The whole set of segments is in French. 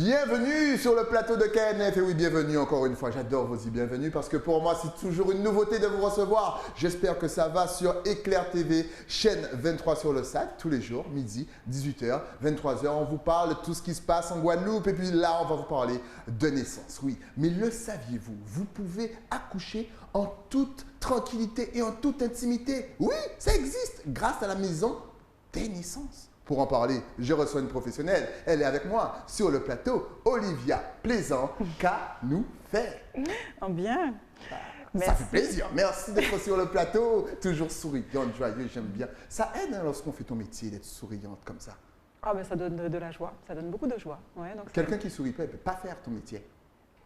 Bienvenue sur le plateau de KNF et oui, bienvenue encore une fois. J'adore vos bienvenus parce que pour moi, c'est toujours une nouveauté de vous recevoir. J'espère que ça va sur Éclair TV, chaîne 23 sur le SAT, tous les jours, midi, 18h, 23h. On vous parle de tout ce qui se passe en Guadeloupe et puis là, on va vous parler de naissance. Oui, mais le saviez-vous? Vous pouvez accoucher en toute tranquillité et en toute intimité. Oui, ça existe grâce à la maison des naissances. Pour en parler, je reçois une professionnelle. Elle est avec moi sur le plateau, Olivia Plaisant. Qu'a nous fait? Bien. Ça fait plaisir. Merci d'être sur le plateau. Toujours souriante, joyeuse, j'aime bien. Ça aide hein, lorsqu'on fait ton métier d'être souriante comme ça. Ah ben ça donne de la joie. Ça donne beaucoup de joie. Ouais, quelqu'un qui ne sourit pas, il ne peut pas faire ton métier.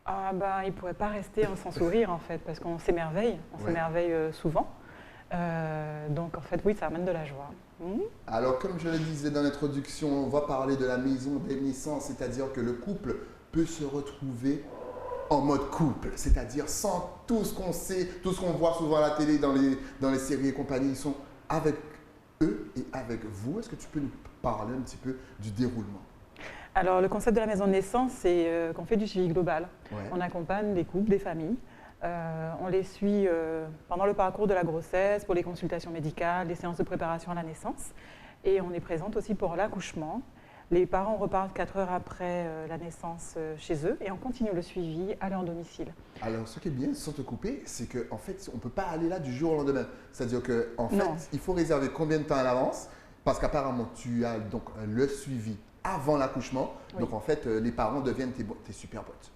Ah ben, il ne pourrait pas rester sans sourire en fait, parce qu'on s'émerveille. On s'émerveille souvent. Donc en fait, oui, ça amène de la joie. Alors, comme je le disais dans l'introduction, on va parler de la maison des naissances, c'est-à-dire que le couple peut se retrouver en mode couple, c'est-à-dire sans tout ce qu'on sait, tout ce qu'on voit souvent à la télé, dans les séries et compagnie, ils sont avec eux et avec vous. Est-ce que tu peux nous parler un petit peu du déroulement? Alors, le concept de la maison de naissance, c'est qu'on fait du suivi global. Ouais. On accompagne des couples, des familles. On les suit pendant le parcours de la grossesse, pour les consultations médicales, les séances de préparation à la naissance. Et on est présente aussi pour l'accouchement. Les parents repartent 4 heures après la naissance chez eux et on continue le suivi à leur domicile. Alors, ce qui est bien, sans te couper, c'est qu'en fait, on ne peut pas aller là du jour au lendemain. C'est-à-dire qu'en fait, il faut réserver combien de temps à l'avance? Parce qu'apparemment, tu as donc le suivi avant l'accouchement. Oui. Donc, en fait, les parents deviennent tes super potes.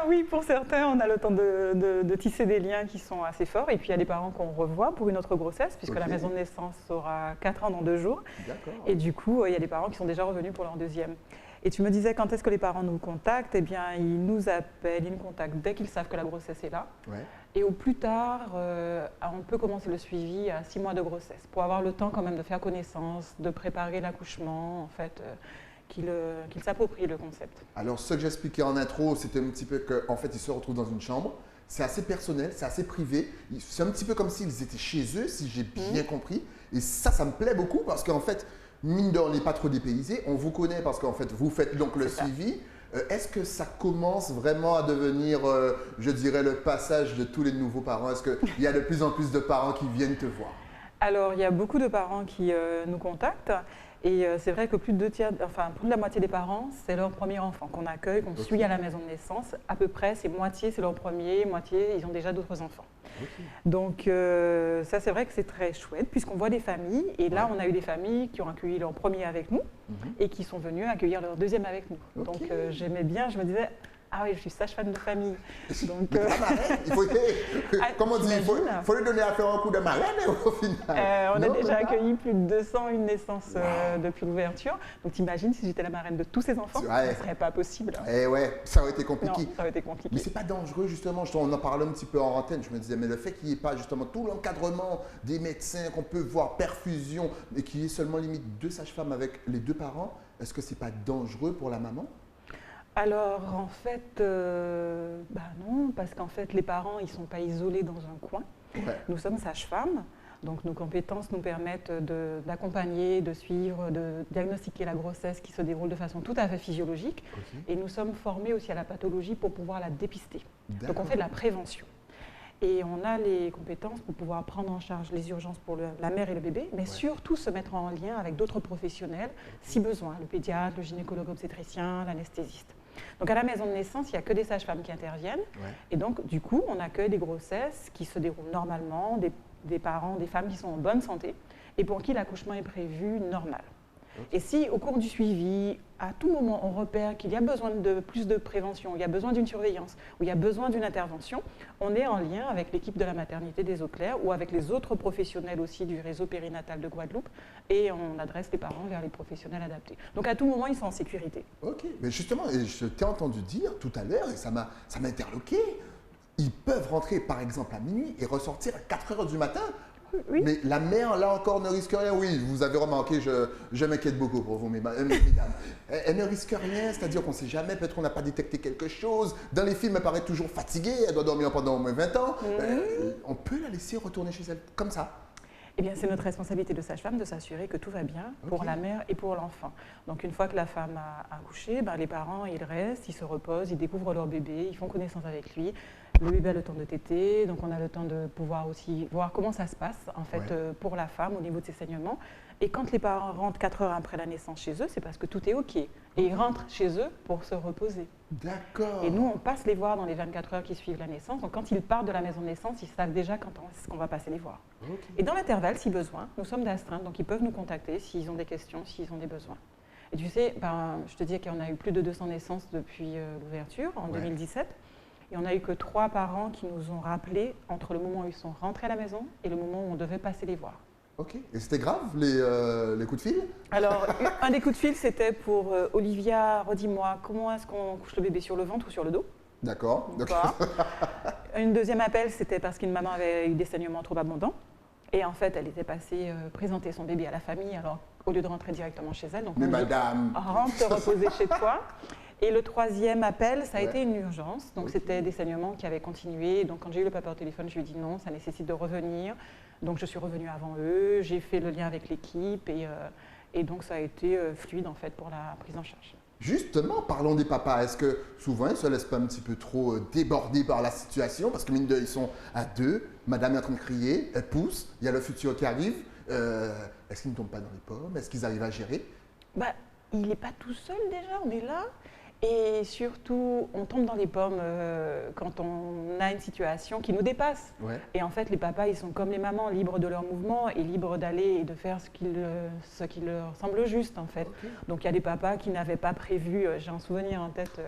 Oui, pour certains, on a le temps de tisser des liens qui sont assez forts. Et puis, il y a des parents qu'on revoit pour une autre grossesse, puisque la maison de naissance aura 4 ans dans 2 jours. Et du coup, il y a des parents qui sont déjà revenus pour leur deuxième. Et tu me disais, quand est-ce que les parents nous contactent? Eh bien, ils nous appellent, ils nous contactent dès qu'ils savent que la grossesse est là. Ouais. Et au plus tard, on peut commencer le suivi à 6 mois de grossesse, pour avoir le temps quand même de faire connaissance, de préparer l'accouchement, en fait. Qu'il s'approprie le concept. Alors, ce que j'expliquais en intro, c'était un petit peu qu'en fait, ils se retrouvent dans une chambre. C'est assez personnel, c'est assez privé. C'est un petit peu comme s'ils étaient chez eux, si j'ai bien compris. Et ça me plaît beaucoup parce qu'en fait, mine de rien, on n'est pas trop dépaysé. On vous connaît parce qu'en fait, vous faites donc le suivi. Est-ce que ça commence vraiment à devenir, je dirais, le passage de tous les nouveaux parents? Est-ce qu'il y a de plus en plus de parents qui viennent te voir? Alors, il y a beaucoup de parents qui nous contactent. Et c'est vrai que plus de la moitié des parents, c'est leur premier enfant qu'on accueille, qu'on suit à la maison de naissance. À peu près, c'est moitié, c'est leur premier, moitié, ils ont déjà d'autres enfants. Donc ça, c'est vrai que c'est très chouette, puisqu'on voit des familles. Et là, on a eu des familles qui ont accueilli leur premier avec nous et qui sont venues accueillir leur deuxième avec nous. Donc j'aimais bien, je me disais... Ah oui, je suis sage-femme de famille. Donc, comment on dit, il faut lui donner à faire un coup de marraine au final. On a déjà accueilli plus de 201 naissances depuis l'ouverture. Donc t'imagines si j'étais la marraine de tous ces enfants, ce ne serait pas possible. Eh ouais, ça aurait été compliqué. Non, ça aurait été compliqué. Mais c'est pas dangereux justement, on en parlait un petit peu en antenne, je me disais, mais le fait qu'il n'y ait pas justement tout l'encadrement des médecins, qu'on peut voir perfusion, et qu'il y ait seulement limite 2 sages-femmes avec les 2 parents, est-ce que c'est pas dangereux pour la maman? Alors, en fait, non, parce qu'en fait, les parents, ils ne sont pas isolés dans un coin. Nous sommes sages-femmes, donc nos compétences nous permettent d'accompagner, de suivre, de diagnostiquer la grossesse qui se déroule de façon tout à fait physiologique. Et nous sommes formés aussi à la pathologie pour pouvoir la dépister. Donc, on fait de la prévention. Et on a les compétences pour pouvoir prendre en charge les urgences pour la mère et le bébé, mais surtout se mettre en lien avec d'autres professionnels, si besoin, le pédiatre, le gynécologue obstétricien, l'anesthésiste. Donc à la maison de naissance, il n'y a que des sages-femmes qui interviennent. Et donc, du coup, on accueille des grossesses qui se déroulent normalement, des parents, des femmes qui sont en bonne santé et pour qui l'accouchement est prévu normal. Et si, au cours du suivi, à tout moment, on repère qu'il y a besoin de plus de prévention, il y a besoin d'une surveillance, ou il y a besoin d'une intervention, on est en lien avec l'équipe de la maternité des Eaux Claires ou avec les autres professionnels aussi du réseau périnatal de Guadeloupe et on adresse les parents vers les professionnels adaptés. Donc à tout moment, ils sont en sécurité. Ok, mais justement, je t'ai entendu dire tout à l'heure et ça m'a interloqué, ils peuvent rentrer par exemple à minuit et ressortir à 4 heures du matin. Oui. Mais la mère, là encore, ne risque rien. Oui, vous avez remarqué, je m'inquiète beaucoup pour vous, mesdames. Elle ne risque rien, c'est-à-dire qu'on ne sait jamais, peut-être qu'on n'a pas détecté quelque chose. Dans les films, elle paraît toujours fatiguée, elle doit dormir pendant au moins 20 ans. On peut la laisser retourner chez elle comme ça? Eh bien, c'est notre responsabilité de sage-femme de s'assurer que tout va bien pour la mère et pour l'enfant. Donc, une fois que la femme a accouché, les parents, ils restent, ils se reposent, ils découvrent leur bébé, ils font connaissance avec lui. Le bébé a le temps de téter, donc on a le temps de pouvoir aussi voir comment ça se passe, en fait, pour la femme au niveau de ses saignements. Et quand les parents rentrent 4 heures après la naissance chez eux, c'est parce que tout est OK. Et ils rentrent chez eux pour se reposer. D'accord. Et nous, on passe les voir dans les 24 heures qui suivent la naissance. Donc, quand ils partent de la maison de naissance, ils savent déjà quand est-ce qu'on va passer les voir. Et dans l'intervalle, si besoin, nous sommes d'astreinte, donc ils peuvent nous contacter s'ils ont des questions, s'ils ont des besoins. Et tu sais, je te dis qu'on a eu plus de 200 naissances depuis l'ouverture, en 2017. Et on n'a eu que 3 parents qui nous ont rappelé entre le moment où ils sont rentrés à la maison et le moment où on devait passer les voir. Ok. Et c'était grave, les coups de fil? Alors, un des coups de fil, c'était pour Olivia, redis-moi, comment est-ce qu'on couche le bébé, sur le ventre ou sur le dos? D'accord. Une deuxième appel, c'était parce qu'une maman avait eu des saignements trop abondants. Et en fait, elle était passée présenter son bébé à la famille, alors au lieu de rentrer directement chez elle. Donc mais madame, rentre te reposer chez toi. Et le troisième appel, ça a été une urgence. Donc c'était des saignements qui avaient continué. Donc quand j'ai eu le papa au téléphone, je lui ai dit non, ça nécessite de revenir. Donc je suis revenue avant eux, j'ai fait le lien avec l'équipe et donc ça a été fluide en fait pour la prise en charge. Justement, parlons des papas. Est-ce que souvent ils ne se laissent pas un petit peu trop déborder par la situation? Parce que mine de ils sont à 2, madame est en train de crier, elle pousse, il y a le futur qui arrive. Est-ce qu'ils ne tombent pas dans les pommes? Est-ce qu'ils arrivent à gérer? Il n'est pas tout seul déjà, on est là. Et surtout, on tombe dans les pommes quand on a une situation qui nous dépasse. Et en fait, les papas, ils sont comme les mamans, libres de leur mouvement et libres d'aller et de faire ce qui leur semble juste, en fait. Donc, il y a des papas qui n'avaient pas prévu, j'ai un souvenir en tête,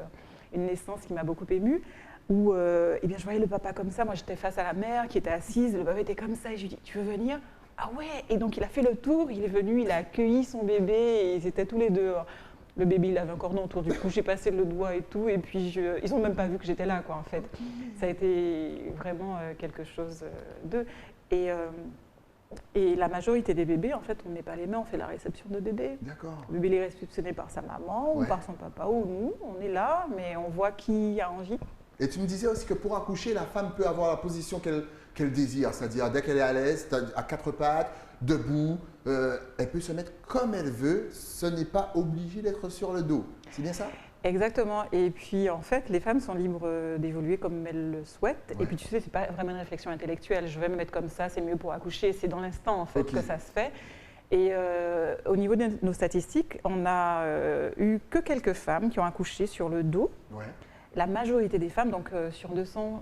une naissance qui m'a beaucoup émue, où je voyais le papa comme ça, moi j'étais face à la mère qui était assise, le papa était comme ça, et je lui dis, tu veux venir? Ah ouais. Et donc, il a fait le tour, il est venu, il a accueilli son bébé, et ils étaient tous les deux... Le bébé, il avait un cordon autour du cou, j'ai passé le doigt et tout, et puis ils n'ont même pas vu que j'étais là, quoi, en fait. Ça a été vraiment quelque chose de... Et la majorité des bébés, en fait, on ne met pas les mains, on fait la réception de bébé. D'accord. Le bébé est réceptionné par sa maman, ou par son papa, ou nous, on est là, mais on voit qui a envie. Et tu me disais aussi que pour accoucher, la femme peut avoir la position qu'elle désire, c'est-à-dire dès qu'elle est à l'aise, à 4 pattes, debout, elle peut se mettre comme elle veut, ce n'est pas obligé d'être sur le dos. C'est bien ça? Exactement. Et puis, en fait, les femmes sont libres d'évoluer comme elles le souhaitent. Et puis, tu sais, ce n'est pas vraiment une réflexion intellectuelle. Je vais me mettre comme ça, c'est mieux pour accoucher. C'est dans l'instant, en fait, que ça se fait. Et au niveau de nos statistiques, on n'a eu que quelques femmes qui ont accouché sur le dos. La majorité des femmes, donc sur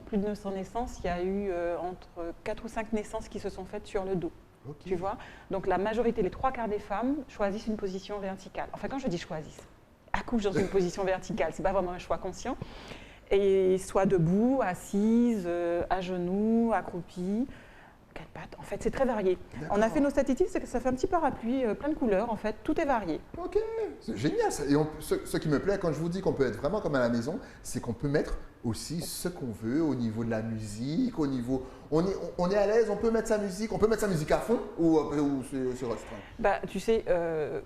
plus de 200 naissances, il y a eu entre 4 ou 5 naissances qui se sont faites sur le dos. Tu vois? Donc la majorité, les 3 quarts des femmes choisissent une position verticale. Enfin, quand je dis choisissent, accouchent dans une position verticale, ce n'est pas vraiment un choix conscient. Et soit debout, assise, à genoux, accroupie, 4 pattes. En fait, c'est très varié. On a fait nos statistiques, c'est que ça fait un petit parapluie, plein de couleurs, en fait, tout est varié. Ok, c'est génial ça. Et ce qui me plaît quand je vous dis qu'on peut être vraiment comme à la maison, c'est qu'on peut mettre aussi ce qu'on veut au niveau de la musique, au niveau... On est à l'aise, on peut mettre sa musique à fond ou c'est restreint? Tu sais,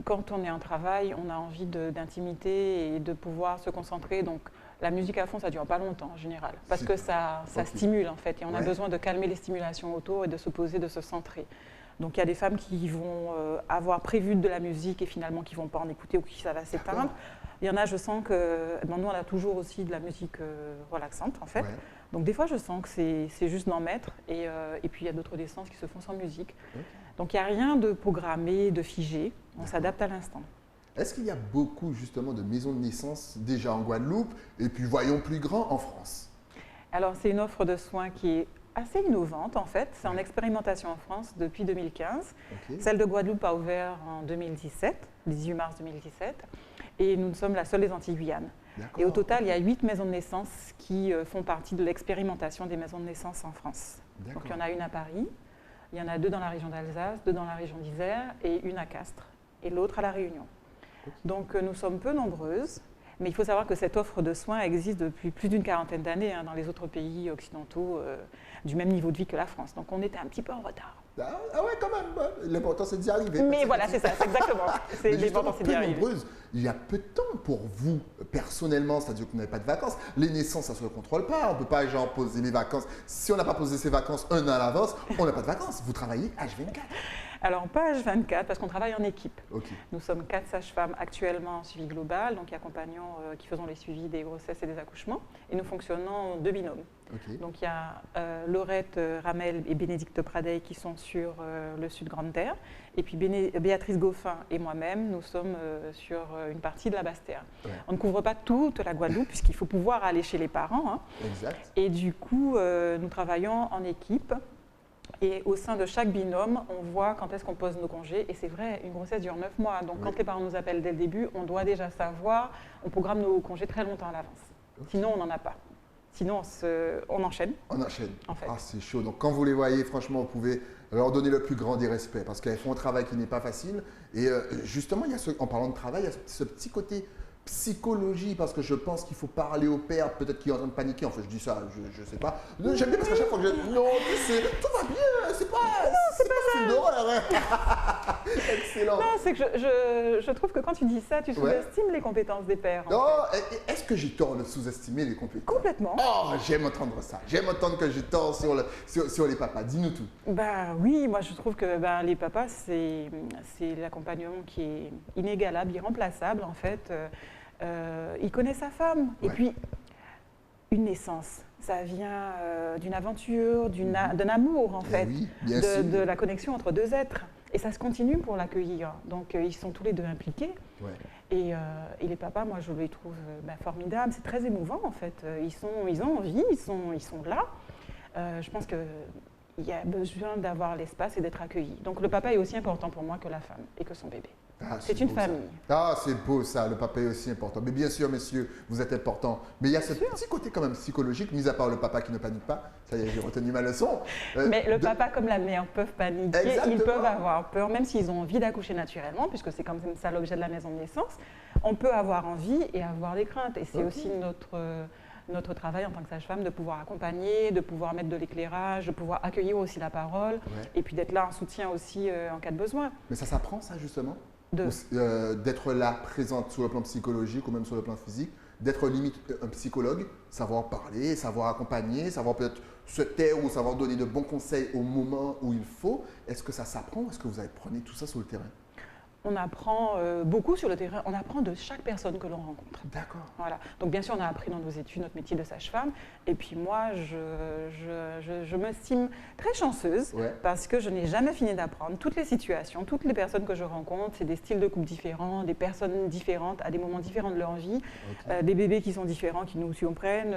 quand on est en travail, on a envie d'intimité et de pouvoir se concentrer. Donc, la musique à fond, ça ne dure pas longtemps en général, parce que ça stimule en fait, et on a besoin de calmer les stimulations autour et de se poser, de se centrer. Donc il y a des femmes qui vont avoir prévu de la musique et finalement qui ne vont pas en écouter ou qui ça va s'éteindre. Il y en a, je sens que, nous on a toujours aussi de la musique relaxante en fait. Donc des fois je sens que c'est juste d'en mettre et puis il y a d'autres naissances qui se font sans musique. Donc il n'y a rien de programmé, de figé, on s'adapte à l'instant. Est-ce qu'il y a beaucoup justement de maisons de naissance déjà en Guadeloupe et puis voyons plus grand en France? Alors c'est une offre de soins qui est assez innovante en fait, c'est en expérimentation en France depuis 2015. Celle de Guadeloupe a ouvert en 2017, 18 mars 2017, et nous sommes la seule des Antilles-Guyane. Et au total, il y a 8 maisons de naissance qui font partie de l'expérimentation des maisons de naissance en France. Donc il y en a une à Paris, il y en a 2 dans la région d'Alsace, 2 dans la région d'Isère et une à Castres, et l'autre à La Réunion. Donc nous sommes peu nombreuses, mais il faut savoir que cette offre de soins existe depuis plus d'une quarantaine d'années dans les autres pays occidentaux du même niveau de vie que la France. Donc on était un petit peu en retard. Ah ouais, quand même. L'important, c'est d'y arriver. Mais voilà, c'est ça, c'est exactement. L'important, c'est d'y arriver. Il y a peu de temps pour vous, personnellement, c'est-à-dire que vous n'avez pas de vacances. Les naissances, ça ne se contrôle pas. On ne peut pas, genre, poser les vacances. Si on n'a pas posé ses vacances un an à l'avance, on n'a pas de vacances. Vous travaillez H24. Alors, pas H24, parce qu'on travaille en équipe. Okay. Nous sommes 4 sages-femmes actuellement en suivi global, donc qui accompagnons, qui faisons les suivis des grossesses et des accouchements. Et nous fonctionnons en 2 binômes. Okay. Donc, il y a Laurette Ramel et Bénédicte Pradey qui sont sur le Sud Grande Terre. Et puis Béatrice Goffin et moi-même, nous sommes sur une partie de la Basse-Terre. Ouais. On ne couvre pas toute la Guadeloupe, puisqu'il faut pouvoir aller chez les parents. Hein. Exact. Et du coup, nous travaillons en équipe. Et au sein de chaque binôme, on voit quand est-ce qu'on pose nos congés. Et c'est vrai, une grossesse dure 9 mois. Donc, quand les parents nous appellent dès le début, on doit déjà savoir, on programme nos congés très longtemps à l'avance. Okay. Sinon, on n'en a pas. Sinon, on enchaîne. On enchaîne. En fait. Ah, c'est chaud. Donc, quand vous les voyez, franchement, vous pouvez leur donner le plus grand des respects parce qu'elles font un travail qui n'est pas facile. Et justement, en parlant de travail, il y a ce petit côté psychologie, parce que je pense qu'il faut parler au père, peut-être qu'il est en train de paniquer, en fait je dis ça, je sais pas. J'aime bien parce qu'à chaque fois que je non, tout va bien, c'est pas une horreur. Excellent. Non, c'est que je trouve que quand tu dis ça, tu sous-estimes les compétences des pères. Non, est-ce que j'ai tort de sous-estimer les compétences? Complètement. Oh, j'aime entendre ça. J'aime entendre que j'ai tort sur les papas. Dis-nous tout. Bah oui, moi je trouve que les papas, c'est l'accompagnement qui est inégalable, irremplaçable en fait. Il connaît sa femme. Ouais. Et puis, une naissance, ça vient d'une aventure, d'un amour en fait, oui, de la connexion entre deux êtres. Et ça se continue pour l'accueillir. Donc, ils sont tous les deux impliqués. Ouais. Et les papas, moi, je les trouve formidables. C'est très émouvant en fait. Ils ont envie, ils sont là. Je pense qu'il y a besoin d'avoir l'espace et d'être accueilli. Donc, le papa est aussi important pour moi que la femme et que son bébé. Ah, c'est une famille. Ah, c'est beau ça, le papa est aussi important. Mais bien sûr, messieurs, vous êtes importants. Mais il y a ce petit côté quand même psychologique, mis à part le papa qui ne panique pas. Ça y est, j'ai retenu ma leçon. Mais le papa comme la mère peuvent paniquer, exactement. Ils peuvent avoir peur, même s'ils ont envie d'accoucher naturellement, puisque c'est comme ça l'objet de la maison de naissance. On peut avoir envie et avoir des craintes. Et c'est aussi notre travail en tant que sage-femme de pouvoir accompagner, de pouvoir mettre de l'éclairage, de pouvoir accueillir aussi la parole, et puis d'être là en soutien aussi en cas de besoin. Mais ça s'apprend ça justement d'être là, présente sur le plan psychologique ou même sur le plan physique, d'être limite un psychologue, savoir parler, savoir accompagner, savoir peut-être se taire ou savoir donner de bons conseils au moment où il faut. Est-ce que ça s'apprend? Est-ce que vous apprenez tout ça sur le terrain? On apprend beaucoup sur le terrain, on apprend de chaque personne que l'on rencontre. D'accord. Voilà. Donc bien sûr, on a appris dans nos études notre métier de sage-femme. Et puis moi, je m'estime très chanceuse parce que je n'ai jamais fini d'apprendre. Toutes les situations, toutes les personnes que je rencontre, c'est des styles de couple différents, des personnes différentes à des moments différents de leur vie, des bébés qui sont différents, qui nous surprennent.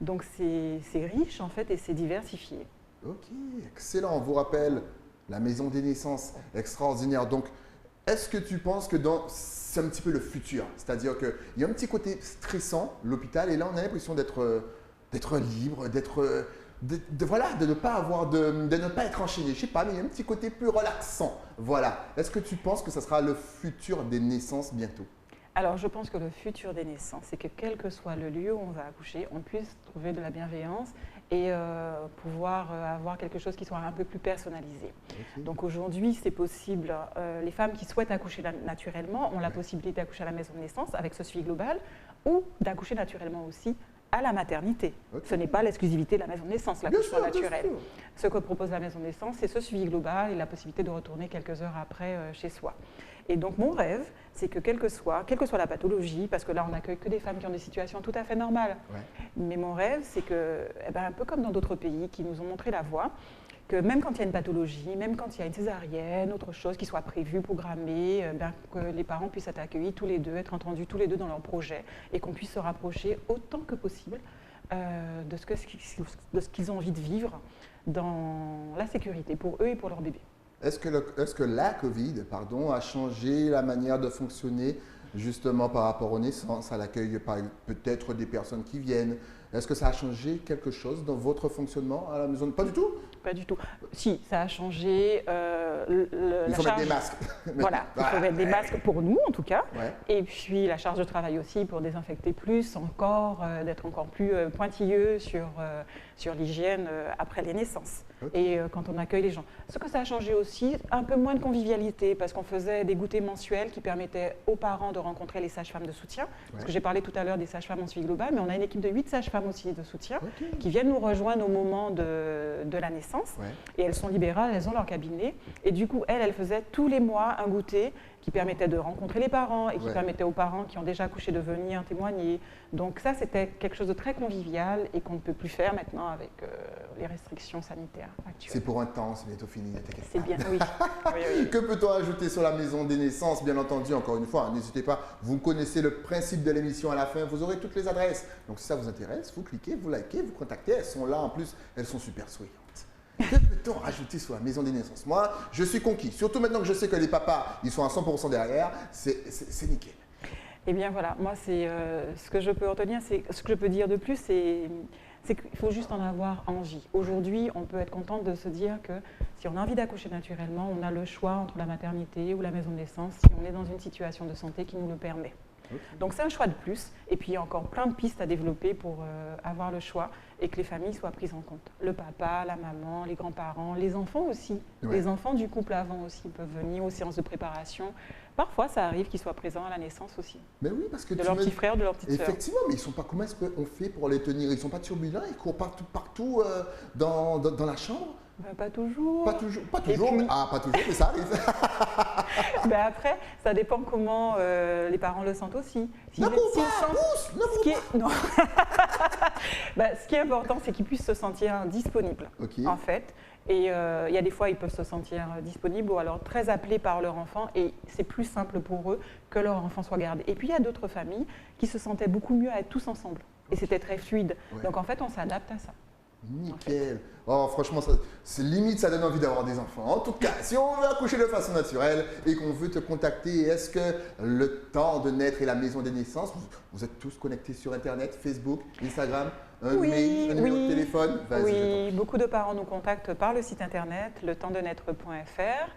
Donc c'est riche en fait et c'est diversifié. Ok, excellent. On vous rappelle la maison des naissances, extraordinaire. Donc, est-ce que tu penses que c'est un petit peu le futur? C'est-à-dire qu'il y a un petit côté stressant, l'hôpital, et là on a l'impression d'être libre, de ne pas être enchaîné. Je sais pas, mais il y a un petit côté plus relaxant. Voilà. Est-ce que tu penses que ça sera le futur des naissances bientôt? Alors, je pense que le futur des naissances, c'est que quel que soit le lieu où on va accoucher, on puisse trouver de la bienveillance et pouvoir avoir quelque chose qui soit un peu plus personnalisé. Okay. Donc aujourd'hui, c'est possible. Les femmes qui souhaitent accoucher naturellement ont la possibilité d'accoucher à la maison de naissance avec ce suivi global ou d'accoucher naturellement aussi à la maternité. Okay. Ce n'est pas l'exclusivité de la maison de naissance, l'accouchement naturel. Ce que propose la maison de naissance, c'est ce suivi global et la possibilité de retourner quelques heures après chez soi. Et donc mon rêve, c'est que quelle que soit la pathologie, parce que là on n'accueille que des femmes qui ont des situations tout à fait normales, mais mon rêve, c'est que, un peu comme dans d'autres pays qui nous ont montré la voie, que même quand il y a une pathologie, même quand il y a une césarienne, autre chose qui soit prévue, programmée, que les parents puissent être accueillis tous les deux, être entendus tous les deux dans leur projet et qu'on puisse se rapprocher autant que possible de ce qu'ils ont envie de vivre dans la sécurité pour eux et pour leur bébé. Est-ce que la Covid a changé la manière de fonctionner justement par rapport aux naissances, à l'accueil peut-être des personnes qui viennent? Est-ce que ça a changé quelque chose dans votre fonctionnement à la maison? Pas du tout? Pas du tout. Si, ça a changé. Il faut mettre des masques. Voilà, il faut mettre des masques pour nous en tout cas. Ouais. Et puis la charge de travail aussi pour désinfecter plus encore, d'être encore plus pointilleux sur l'hygiène après les naissances. et quand on accueille les gens. Ce que ça a changé aussi, un peu moins de convivialité parce qu'on faisait des goûters mensuels qui permettaient aux parents de rencontrer les sages-femmes de soutien. Parce que j'ai parlé tout à l'heure des sages-femmes en suivi global, mais on a une équipe de 8 sages-femmes aussi de soutien qui viennent nous rejoindre au moment de la naissance. Et elles sont libérales, elles ont leur cabinet. Et du coup, elles faisaient tous les mois un goûter qui permettait de rencontrer les parents et qui permettait aux parents qui ont déjà accouché de venir témoigner. Donc ça, c'était quelque chose de très convivial et qu'on ne peut plus faire maintenant avec les restrictions sanitaires actuelles. C'est pour un temps, c'est bientôt fini. C'est bien, oui. Que peut-on ajouter sur la maison des naissances? Bien entendu, encore une fois, n'hésitez pas, vous connaissez le principe de l'émission à la fin, vous aurez toutes les adresses. Donc si ça vous intéresse, vous cliquez, vous likez, vous contactez, elles sont là en plus, elles sont super souriantes. Que peut-on rajouter sur la maison des naissances? Moi, je suis conquis. Surtout maintenant que je sais que les papas, ils sont à 100% derrière, c'est nickel. Eh bien voilà, moi, ce que je peux retenir, ce que je peux dire de plus, c'est qu'il faut juste en avoir envie. Aujourd'hui, on peut être contente de se dire que si on a envie d'accoucher naturellement, on a le choix entre la maternité ou la maison de naissance si on est dans une situation de santé qui nous le permet. Donc c'est un choix de plus, et puis il y a encore plein de pistes à développer pour avoir le choix et que les familles soient prises en compte. Le papa, la maman, les grands-parents, les enfants aussi. Les enfants du couple avant aussi peuvent venir aux séances de préparation. Parfois ça arrive qu'ils soient présents à la naissance aussi. Mais oui, parce que de leur petit frère, de leur petite sœur. Effectivement, mais ils sont pas. Comment est-ce qu'on fait pour les tenir? Ils sont pas turbulents, ils courent partout dans la chambre. Ben, pas toujours. Pas toujours, pas toujours, puis, pas toujours, mais ça arrive. Ben après, ça dépend comment les parents le sentent aussi. Ne cours pas, pousse, ne cours pas. Non. Ben, ce qui est important, c'est qu'ils puissent se sentir disponibles, en fait. Et il y a des fois, ils peuvent se sentir disponibles ou alors très appelés par leur enfant et c'est plus simple pour eux que leur enfant soit gardé. Et puis, il y a d'autres familles qui se sentaient beaucoup mieux à être tous ensemble. Et c'était très fluide. Donc, en fait, on s'adapte à ça. Nickel. Oh, franchement, c'est limite, ça donne envie d'avoir des enfants. En tout cas, si on veut accoucher de façon naturelle et qu'on veut te contacter, est-ce que le temps de naître et la maison des naissances, vous êtes tous connectés sur Internet, Facebook, Instagram, un mail, un numéro de téléphone? Oui, beaucoup de parents nous contactent par le site Internet, letemsdenaître.fr.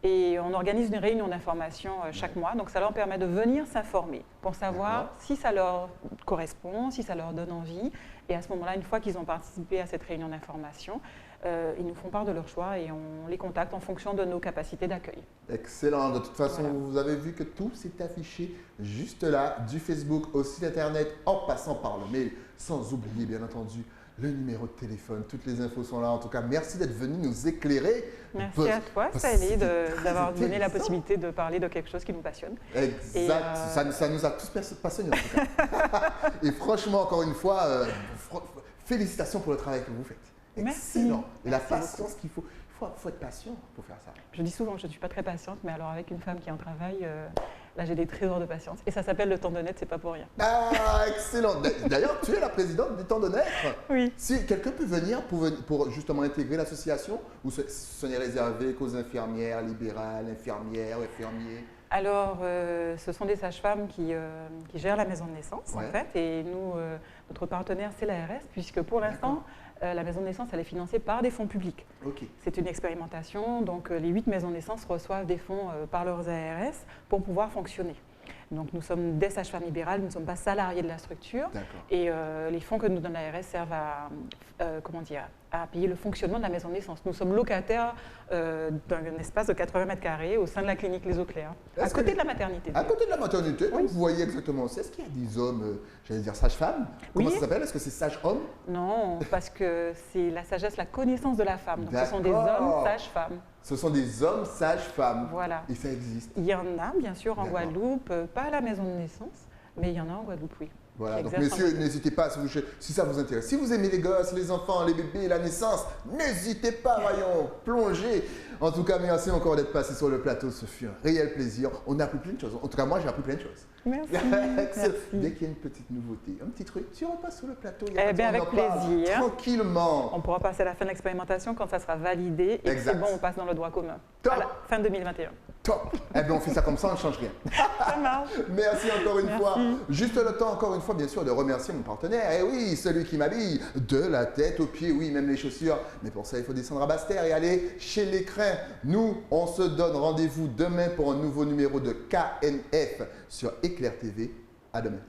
Et on organise une réunion d'information chaque mois, donc ça leur permet de venir s'informer pour savoir si ça leur correspond, si ça leur donne envie. Et à ce moment-là, une fois qu'ils ont participé à cette réunion d'information, ils nous font part de leur choix et on les contacte en fonction de nos capacités d'accueil. Excellent. De toute façon, vous avez vu que tout s'est affiché juste là, du Facebook au site Internet, en passant par le mail, sans oublier bien entendu le numéro de téléphone, toutes les infos sont là. En tout cas, merci d'être venu nous éclairer. Merci à toi, Sally, d'avoir donné la possibilité de parler de quelque chose qui nous passionne. Exact, ça nous a tous passionnés en tout cas. Et franchement, encore une fois, félicitations pour le travail que vous faites. Excellent. Et la patience qu'il faut. Il faut être patient pour faire ça. Je dis souvent que je ne suis pas très patiente, mais alors avec une femme qui est en travail, là j'ai des trésors de patience. Et ça s'appelle le temps de naître, c'est pas pour rien. Ah, excellent. D'ailleurs, tu es la présidente du temps de naître. Oui. Si quelqu'un peut venir pour justement intégrer l'association, ou ce n'est réservé qu'aux infirmières libérales, infirmières, infirmiers? Alors, ce sont des sages-femmes qui gèrent la maison de naissance, en fait. Et nous, notre partenaire, c'est l'ARS, puisque pour l'instant, la maison de naissance, elle est financée par des fonds publics. C'est une expérimentation, donc les 8 maisons de naissance reçoivent des fonds par leurs ARS pour pouvoir fonctionner. Donc nous sommes des sages-femmes libérales, nous ne sommes pas salariés de la structure. Et les fonds que nous donne l'ARS servent à payer le fonctionnement de la maison de naissance. Nous sommes locataires d'un espace de 80 mètres carrés au sein de la clinique Les Eaux Claires, à côté de la maternité. À côté de la maternité, donc vous voyez exactement. Est-ce qu'il y a des hommes, j'allais dire sages-femmes? Comment ça s'appelle? Est-ce que c'est sage-homme? Non, parce que c'est la sagesse, la connaissance de la femme. Donc ce sont des hommes sages-femmes. Ce sont des hommes sages-femmes. Voilà. Et ça existe. Il y en a, bien sûr, en Guadeloupe, pas à la maison de naissance, mais il y en a en Guadeloupe, oui. Voilà, donc messieurs, n'hésitez pas si ça vous intéresse. Si vous aimez les gosses, les enfants, les bébés, la naissance, n'hésitez pas, voyons, plongez. En tout cas, merci encore d'être passé sur le plateau. Ce fut un réel plaisir. On a appris plein de choses. En tout cas, moi, j'ai appris plein de choses. Merci. Dès qu'il y a une petite nouveauté, un petit truc, tu repasses sur le plateau. Eh bien, avec plaisir. Tranquillement. On pourra passer à la fin de l'expérimentation quand ça sera validé et que c'est bon, on passe dans le droit commun. Top. À la fin 2021. Top. Eh bien, on fait ça comme ça, on ne change rien. Ça marche. Merci encore une fois. Juste le temps, encore une fois, bien sûr, de remercier mon partenaire. Et oui, celui qui m'habille de la tête aux pieds, oui, même les chaussures. Mais pour ça, il faut descendre à Basse-Terre et aller chez l'écrin. Nous, on se donne rendez-vous demain pour un nouveau numéro de KNF sur Éclair TV. À demain.